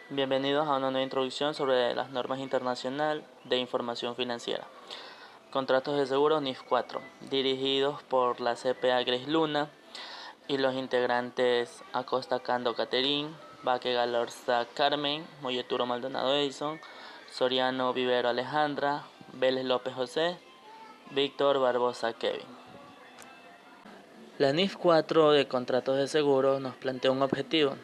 Bienvenidos a una nueva introducción sobre las normas internacionales de información financiera. Contratos de seguro NIF 4, dirigidos por la CPA Grace Luna y los integrantes Acosta Cando Caterín, Baque Galorza Carmen, Molleturo Maldonado Edison, Soriano Vivero Alejandra, Vélez López José, Víctor Barbosa Kevin. La NIF 4 de contratos de seguro nos plantea un objetivo,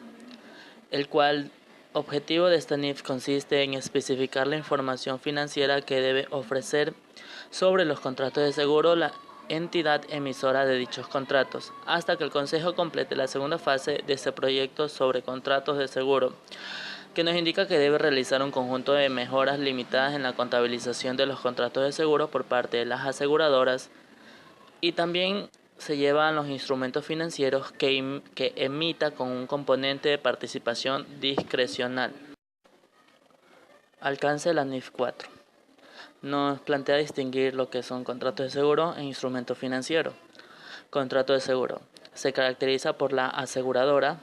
el cual objetivo de esta NIF consiste en especificar la información financiera que debe ofrecer sobre los contratos de seguro la entidad emisora de dichos contratos, hasta que el Consejo complete la segunda fase de este proyecto sobre contratos de seguro, que nos indica que debe realizar un conjunto de mejoras limitadas en la contabilización de los contratos de seguro por parte de las aseguradoras y también se llevan los instrumentos financieros que emita con un componente de participación discrecional. Alcance de la NIF 4. Nos plantea distinguir lo que son contratos de seguro e instrumentos financieros. Contrato de seguro. Se caracteriza por la aseguradora,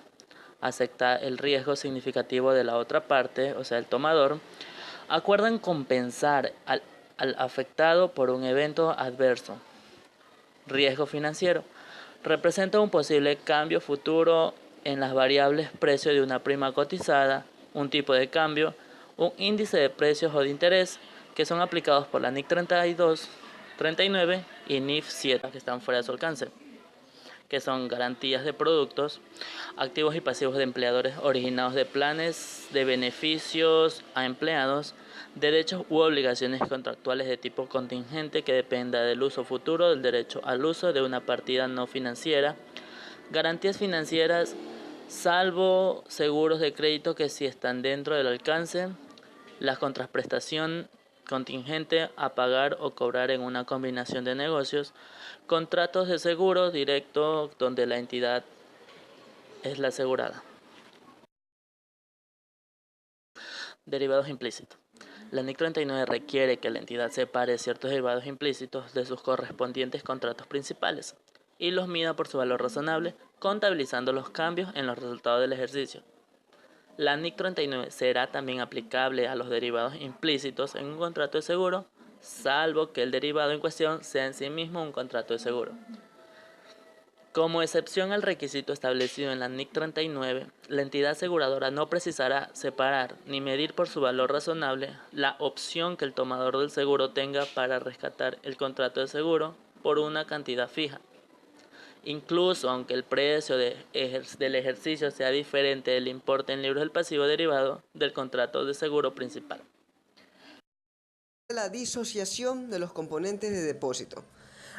acepta el riesgo significativo de la otra parte, o sea, el tomador, acuerdan compensar al afectado por un evento adverso. Riesgo financiero. Representa un posible cambio futuro en las variables precio de una prima cotizada, un tipo de cambio, un índice de precios o de interés que son aplicados por la NIC 32, 39 y NIF 7 que están fuera de su alcance, que son garantías de productos, activos y pasivos de empleadores originados de planes de beneficios a empleados, derechos u obligaciones contractuales de tipo contingente que dependa del uso futuro del derecho al uso de una partida no financiera, garantías financieras salvo seguros de crédito que sí están dentro del alcance, la contraprestación contingente a pagar o cobrar en una combinación de negocios, contratos de seguro directo donde la entidad es la asegurada. Derivados implícitos. La NIC 39 requiere que la entidad separe ciertos derivados implícitos de sus correspondientes contratos principales y los mida por su valor razonable, contabilizando los cambios en los resultados del ejercicio. La NIC 39 será también aplicable a los derivados implícitos en un contrato de seguro, salvo que el derivado en cuestión sea en sí mismo un contrato de seguro. Como excepción al requisito establecido en la NIC 39, la entidad aseguradora no precisará separar ni medir por su valor razonable la opción que el tomador del seguro tenga para rescatar el contrato de seguro por una cantidad fija. Incluso aunque el precio del ejercicio sea diferente del importe en libros del pasivo derivado del contrato de seguro principal. La disociación de los componentes de depósito.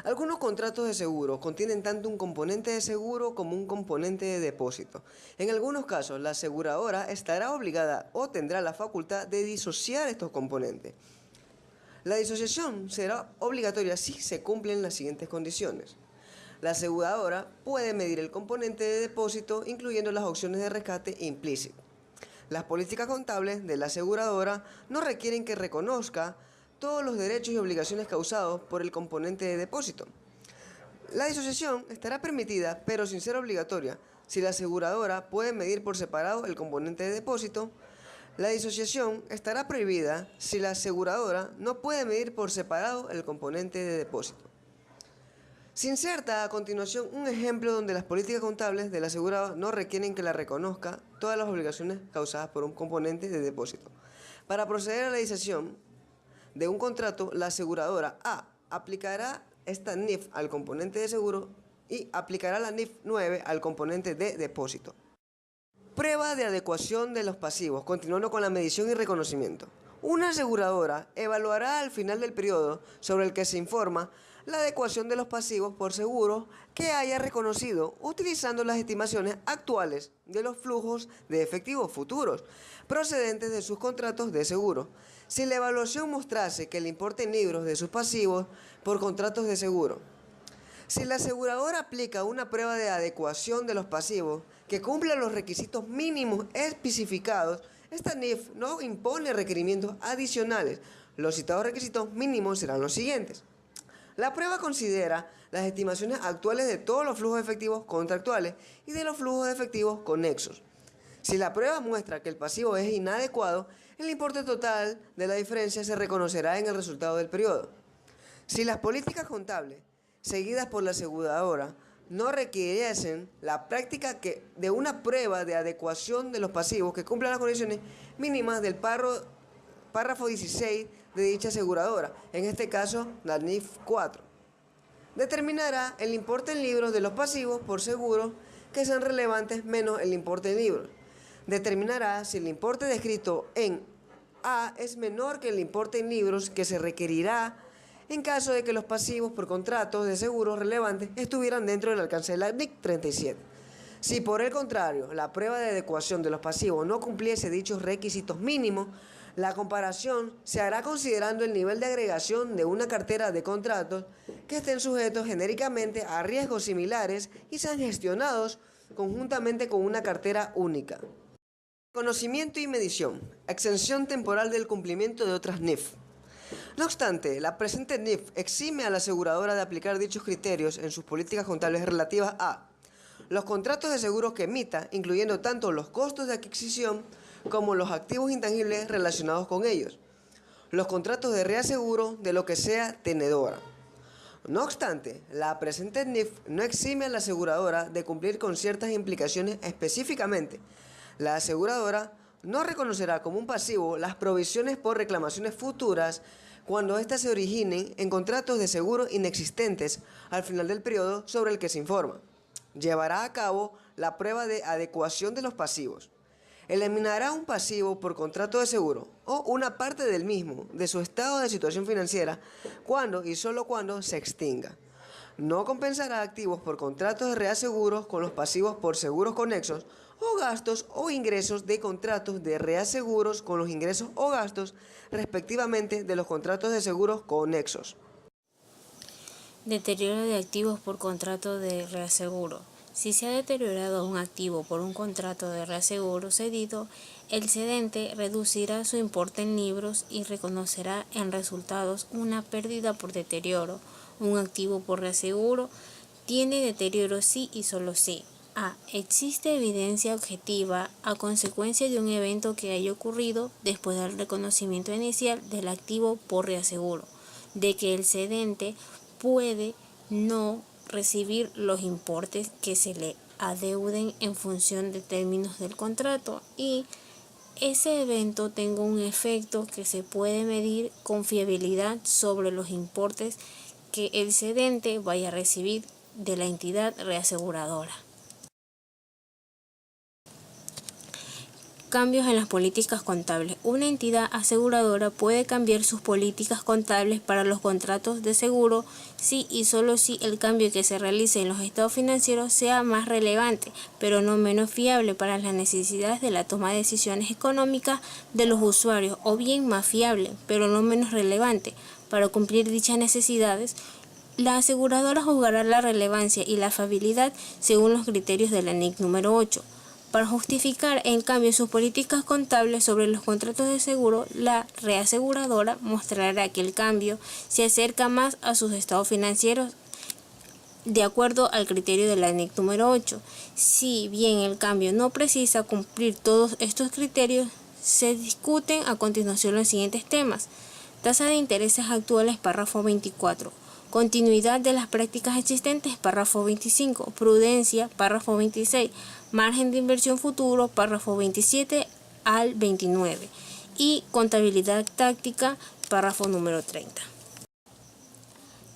Algunos contratos de seguro contienen tanto un componente de seguro como un componente de depósito. En algunos casos, la aseguradora estará obligada o tendrá la facultad de disociar estos componentes. La disociación será obligatoria si se cumplen las siguientes condiciones. La aseguradora puede medir el componente de depósito, incluyendo las opciones de rescate implícito. Las políticas contables de la aseguradora no requieren que reconozca todos los derechos y obligaciones causados por el componente de depósito. La disociación estará permitida, pero sin ser obligatoria, si la aseguradora puede medir por separado el componente de depósito. La disociación estará prohibida si la aseguradora no puede medir por separado el componente de depósito. Se inserta a continuación un ejemplo donde las políticas contables del asegurado no requieren que la reconozca todas las obligaciones causadas por un componente de depósito. Para proceder a la disociación de un contrato, la aseguradora A aplicará esta NIF al componente de seguro y aplicará la NIF 9 al componente de depósito. Prueba de adecuación de los pasivos, continuando con la medición y reconocimiento. Una aseguradora evaluará al final del periodo sobre el que se informa la adecuación de los pasivos por seguro que haya reconocido utilizando las estimaciones actuales de los flujos de efectivos futuros procedentes de sus contratos de seguro. Si la evaluación mostrase que el importe en libros de sus pasivos por contratos de seguro. Si la aseguradora aplica una prueba de adecuación de los pasivos que cumpla los requisitos mínimos especificados, esta NIF no impone requerimientos adicionales. Los citados requisitos mínimos serán los siguientes. La prueba considera las estimaciones actuales de todos los flujos efectivos contractuales y de los flujos de efectivos conexos. Si la prueba muestra que el pasivo es inadecuado, el importe total de la diferencia se reconocerá en el resultado del periodo. Si las políticas contables seguidas por la aseguradora no requiriesen la práctica de una prueba de adecuación de los pasivos que cumplan las condiciones mínimas del párrafo 16 de dicha aseguradora, en este caso la NIF 4, determinará el importe en libros de los pasivos por seguros que sean relevantes menos el importe en libros. Determinará si el importe descrito en A es menor que el importe en libros que se requerirá en caso de que los pasivos por contratos de seguros relevantes estuvieran dentro del alcance de la NIC 37. Si por el contrario la prueba de adecuación de los pasivos no cumpliese dichos requisitos mínimos, la comparación se hará considerando el nivel de agregación de una cartera de contratos que estén sujetos genéricamente a riesgos similares y sean gestionados conjuntamente con una cartera única. Conocimiento y medición. Exención temporal del cumplimiento de otras NIF. No obstante, la presente NIF exime a la aseguradora de aplicar dichos criterios en sus políticas contables relativas a los contratos de seguros que emita, incluyendo tanto los costos de adquisición como los activos intangibles relacionados con ellos, los contratos de reaseguro de lo que sea tenedora. No obstante, la presente NIF no exime a la aseguradora de cumplir con ciertas implicaciones específicamente. La aseguradora no reconocerá como un pasivo las provisiones por reclamaciones futuras cuando éstas se originen en contratos de seguro inexistentes al final del periodo sobre el que se informa. Llevará a cabo la prueba de adecuación de los pasivos. Eliminará un pasivo por contrato de seguro o una parte del mismo de su estado de situación financiera cuando y solo cuando se extinga. No compensará activos por contratos de reaseguros con los pasivos por seguros conexos o gastos o ingresos de contratos de reaseguros con los ingresos o gastos respectivamente de los contratos de seguros conexos. Deterioro de activos por contrato de reaseguro. Si se ha deteriorado un activo por un contrato de reaseguro cedido, el cedente reducirá su importe en libros y reconocerá en resultados una pérdida por deterioro. Un activo por reaseguro tiene deterioro si y solo si a. Existe evidencia objetiva a consecuencia de un evento que haya ocurrido después del reconocimiento inicial del activo por reaseguro, de que el cedente puede no recibir los importes que se le adeuden en función de términos del contrato y ese evento tenga un efecto que se puede medir con fiabilidad sobre los importes que el cedente vaya a recibir de la entidad reaseguradora. Cambios en las políticas contables. Una entidad aseguradora puede cambiar sus políticas contables para los contratos de seguro si y solo si el cambio que se realice en los estados financieros sea más relevante, pero no menos fiable para las necesidades de la toma de decisiones económicas de los usuarios, o bien más fiable, pero no menos relevante, para cumplir dichas necesidades. La aseguradora juzgará la relevancia y la fiabilidad según los criterios de la NIC número 8. Para justificar, en cambio, sus políticas contables sobre los contratos de seguro, la reaseguradora mostrará que el cambio se acerca más a sus estados financieros de acuerdo al criterio de la NIC número 8. Si bien el cambio no precisa cumplir todos estos criterios, se discuten a continuación los siguientes temas. Tasa de intereses actuales, párrafo 24. Continuidad de las prácticas existentes, párrafo 25. Prudencia, párrafo 26. Margen de inversión futuro, párrafo 27 al 29. Y contabilidad táctica, párrafo número 30.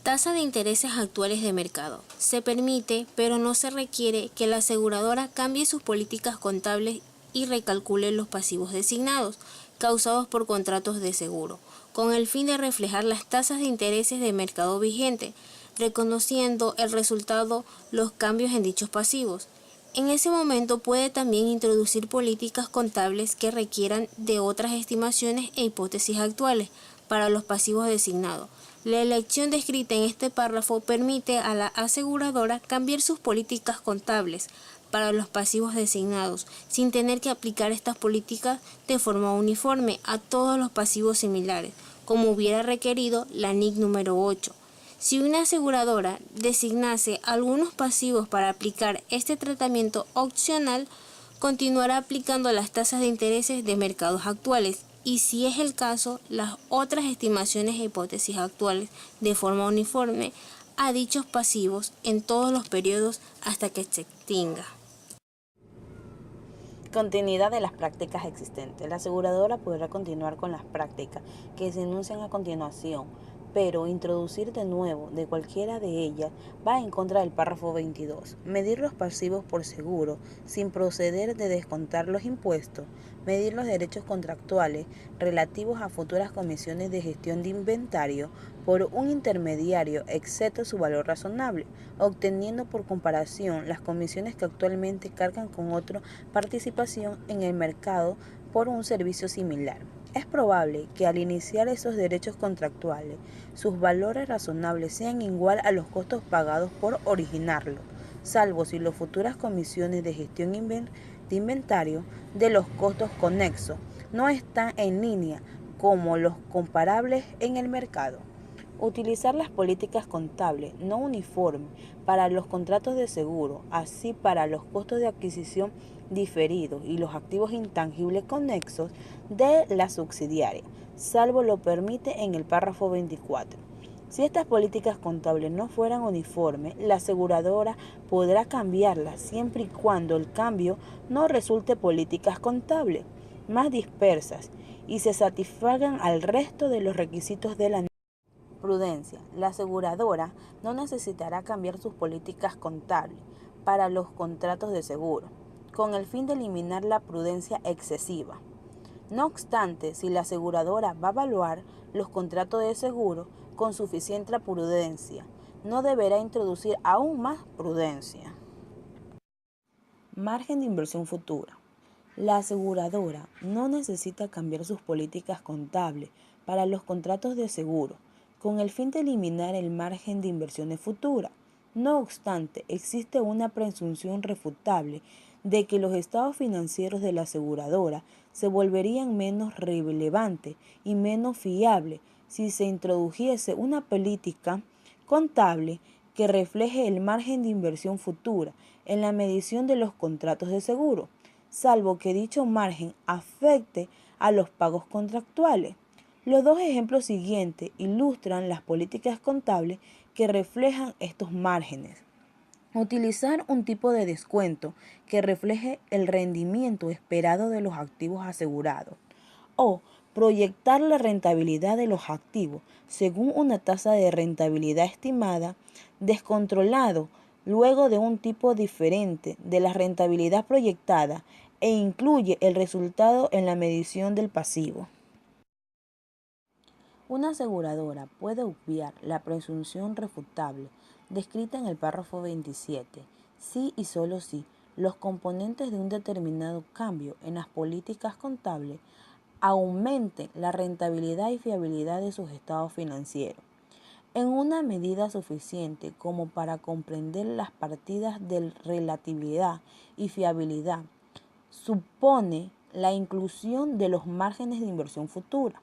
Tasa de intereses actuales de mercado. Se permite, pero no se requiere, que la aseguradora cambie sus políticas contables y recalcule los pasivos designados, causados por contratos de seguro, con el fin de reflejar las tasas de intereses de mercado vigente, reconociendo el resultado los cambios en dichos pasivos. En ese momento puede también introducir políticas contables que requieran de otras estimaciones e hipótesis actuales para los pasivos designados. La elección descrita en este párrafo permite a la aseguradora cambiar sus políticas contables para los pasivos designados, sin tener que aplicar estas políticas de forma uniforme a todos los pasivos similares, como hubiera requerido la NIC número 8. Si una aseguradora designase algunos pasivos para aplicar este tratamiento opcional, continuará aplicando las tasas de intereses de mercados actuales y, si es el caso, las otras estimaciones e hipótesis actuales de forma uniforme a dichos pasivos en todos los periodos hasta que se extinga. Continuidad de las prácticas existentes. La aseguradora podrá continuar con las prácticas que se enuncian a continuación, pero introducir de nuevo de cualquiera de ellas va en contra del párrafo 22. Medir los pasivos por seguro sin proceder de descontar los impuestos. Medir los derechos contractuales relativos a futuras comisiones de gestión de inventario por un intermediario excepto su valor razonable, obteniendo por comparación las comisiones que actualmente cargan con otra participación en el mercado por un servicio similar. Es probable que al iniciar esos derechos contractuales, sus valores razonables sean igual a los costos pagados por originarlo, salvo si las futuras comisiones de gestión de inventario de los costos conexos no están en línea como los comparables en el mercado. Utilizar las políticas contables no uniformes para los contratos de seguro, así para los costos de adquisición diferidos y los activos intangibles conexos de la subsidiaria, salvo lo permite en el párrafo 24. Si estas políticas contables no fueran uniformes, la aseguradora podrá cambiarlas siempre y cuando el cambio no resulte políticas contables más dispersas y se satisfagan al resto de los requisitos de la prudencia. La aseguradora no necesitará cambiar sus políticas contables para los contratos de seguro, con el fin de eliminar la prudencia excesiva. No obstante, si la aseguradora va a evaluar los contratos de seguro con suficiente prudencia, no deberá introducir aún más prudencia. Margen de inversión futura. La aseguradora no necesita cambiar sus políticas contables para los contratos de seguro, con el fin de eliminar el margen de inversiones futuras. No obstante, existe una presunción refutable de que los estados financieros de la aseguradora se volverían menos relevantes y menos fiables si se introdujese una política contable que refleje el margen de inversión futura en la medición de los contratos de seguro, salvo que dicho margen afecte a los pagos contractuales. Los dos ejemplos siguientes ilustran las políticas contables que reflejan estos márgenes. Utilizar un tipo de descuento que refleje el rendimiento esperado de los activos asegurados o proyectar la rentabilidad de los activos según una tasa de rentabilidad estimada descontrolado luego de un tipo diferente de la rentabilidad proyectada e incluye el resultado en la medición del pasivo. Una aseguradora puede obviar la presunción refutable descrita en el párrafo 27, si y solo si los componentes de un determinado cambio en las políticas contables aumenten la rentabilidad y fiabilidad de sus estados financieros, en una medida suficiente como para comprender las partidas de relatividad y fiabilidad. Supone la inclusión de los márgenes de inversión futura.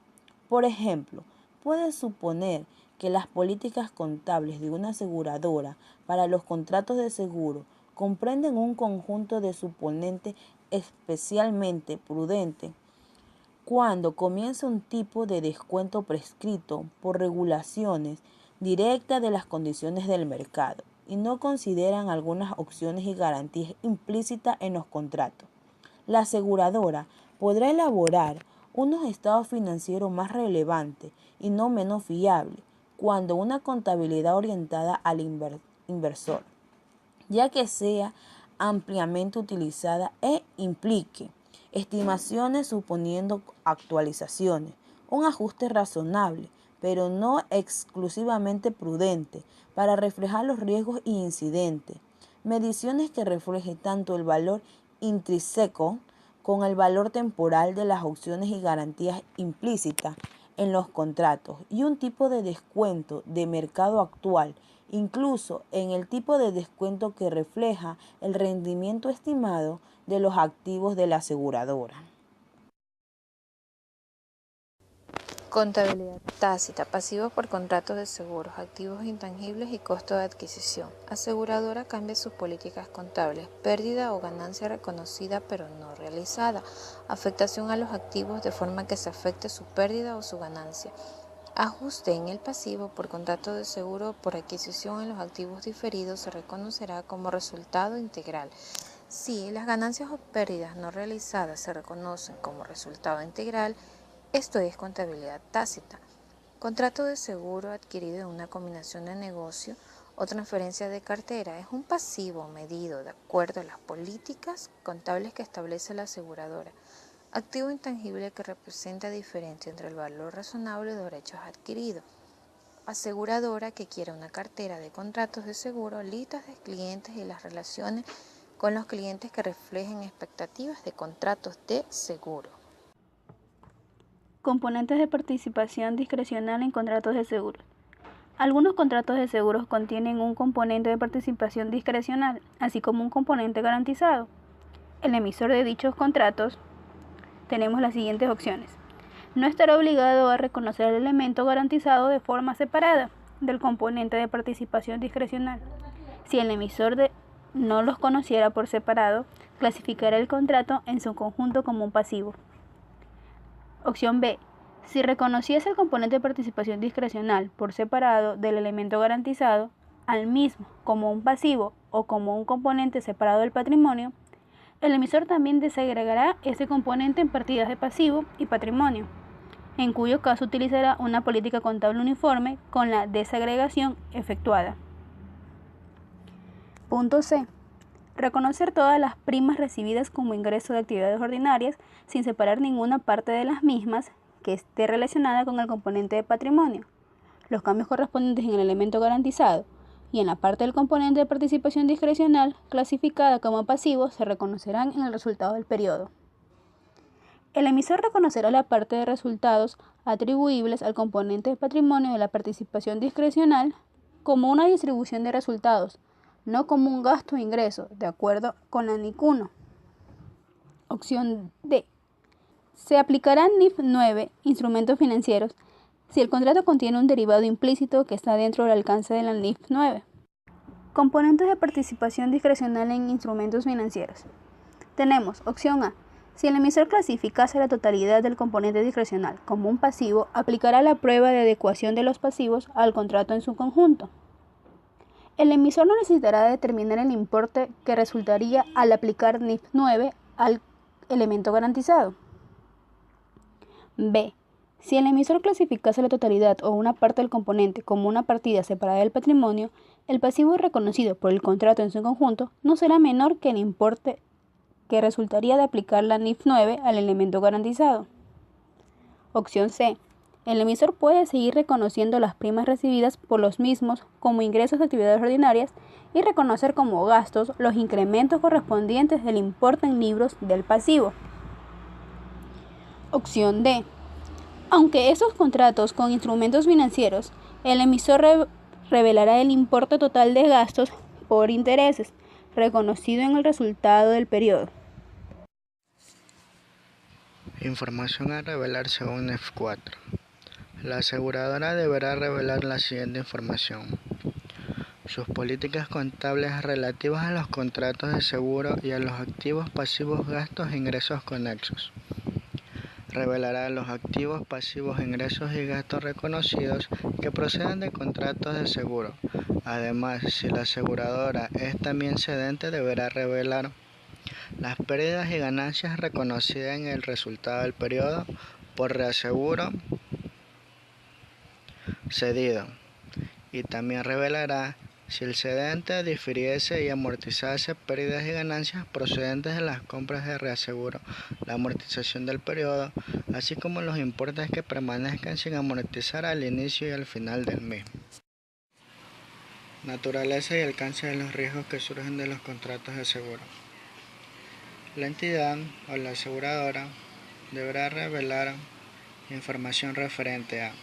Por ejemplo, puede suponer que las políticas contables de una aseguradora para los contratos de seguro comprenden un conjunto de suponentes especialmente prudentes cuando comienza un tipo de descuento prescrito por regulaciones directas de las condiciones del mercado y no consideran algunas opciones y garantías implícitas en los contratos. La aseguradora podrá elaborar unos estados financieros más relevantes y no menos fiables cuando una contabilidad orientada al inversor, ya que sea ampliamente utilizada e implique estimaciones suponiendo actualizaciones, un ajuste razonable, pero no exclusivamente prudente, para reflejar los riesgos y incidentes, mediciones que reflejen tanto el valor intrínseco con el valor temporal de las opciones y garantías implícitas en los contratos y un tipo de descuento de mercado actual, incluso en el tipo de descuento que refleja el rendimiento estimado de los activos de la aseguradora. Contabilidad tácita, pasivos por contratos de seguros, activos intangibles y costo de adquisición. Aseguradora cambia sus políticas contables, pérdida o ganancia reconocida pero no realizada, afectación a los activos de forma que se afecte su pérdida o su ganancia. Ajuste en el pasivo por contrato de seguro o por adquisición en los activos diferidos se reconocerá como resultado integral. Si las ganancias o pérdidas no realizadas se reconocen como resultado integral, esto es contabilidad tácita. Contrato de seguro adquirido en una combinación de negocio o transferencia de cartera es un pasivo medido de acuerdo a las políticas contables que establece la aseguradora. Activo intangible que representa diferencia entre el valor razonable de derechos adquiridos. Aseguradora que quiere una cartera de contratos de seguro, listas de clientes y las relaciones con los clientes que reflejen expectativas de contratos de seguro. Componentes de participación discrecional en contratos de seguros. Algunos contratos de seguros contienen un componente de participación discrecional, así como un componente garantizado. El emisor de dichos contratos tenemos las siguientes opciones. No estará obligado a reconocer el elemento garantizado de forma separada del componente de participación discrecional. Si el emisor no los conociera por separado, clasificará el contrato en su conjunto como un pasivo. Opción B. Si reconociese el componente de participación discrecional por separado del elemento garantizado, al mismo como un pasivo o como un componente separado del patrimonio, el emisor también desagregará ese componente en partidas de pasivo y patrimonio, en cuyo caso utilizará una política contable uniforme con la desagregación efectuada. Punto C. Reconocer todas las primas recibidas como ingreso de actividades ordinarias sin separar ninguna parte de las mismas que esté relacionada con el componente de patrimonio. Los cambios correspondientes en el elemento garantizado y en la parte del componente de participación discrecional clasificada como pasivo se reconocerán en el resultado del periodo. El emisor reconocerá la parte de resultados atribuibles al componente de patrimonio de la participación discrecional como una distribución de resultados, no como un gasto o ingreso, de acuerdo con la NIC 1. Opción D. Se aplicarán NIF 9, instrumentos financieros, si el contrato contiene un derivado implícito que está dentro del alcance de la NIF 9. Componentes de participación discrecional en instrumentos financieros. Tenemos opción A. Si el emisor clasificase la totalidad del componente discrecional como un pasivo, aplicará la prueba de adecuación de los pasivos al contrato en su conjunto. El emisor no necesitará determinar el importe que resultaría al aplicar NIF 9 al elemento garantizado. B. Si el emisor clasificase la totalidad o una parte del componente como una partida separada del patrimonio, el pasivo reconocido por el contrato en su conjunto no será menor que el importe que resultaría de aplicar la NIF 9 al elemento garantizado. Opción C. El emisor puede seguir reconociendo las primas recibidas por los mismos como ingresos de actividades ordinarias y reconocer como gastos los incrementos correspondientes del importe en libros del pasivo. Opción D. Aunque esos contratos con instrumentos financieros, el emisor revelará el importe total de gastos por intereses, reconocido en el resultado del periodo. Información a revelar según NIF 4. La aseguradora deberá revelar la siguiente información: sus políticas contables relativas a los contratos de seguro y a los activos, pasivos, gastos e ingresos conexos. Revelará los activos, pasivos, ingresos y gastos reconocidos que procedan de contratos de seguro. Además, si la aseguradora es también cedente, deberá revelar las pérdidas y ganancias reconocidas en el resultado del periodo por reaseguro cedido, y también revelará si el cedente difiriese y amortizase pérdidas y ganancias procedentes de las compras de reaseguro, la amortización del periodo, así como los importes que permanezcan sin amortizar al inicio y al final del mismo. Naturaleza y alcance de los riesgos que surgen de los contratos de seguro. La entidad o la aseguradora deberá revelar información referente a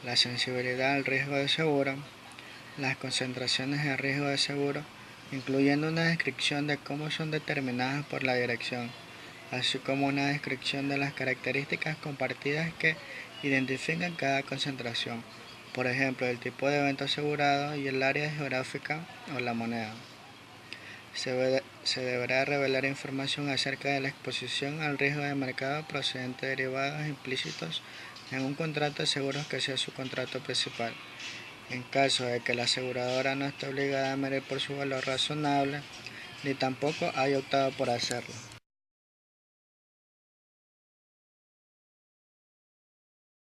la sensibilidad al riesgo de seguro, las concentraciones de riesgo de seguro, incluyendo una descripción de cómo son determinadas por la dirección, así como una descripción de las características compartidas que Identifiquen cada concentración, por ejemplo, el tipo de evento asegurado y el área geográfica o la moneda. Se deberá revelar información acerca de la exposición al riesgo de mercado procedente de derivados implícitos en un contrato de seguros que sea su contrato principal. En caso de que la aseguradora no esté obligada a medir por su valor razonable, ni tampoco haya optado por hacerlo.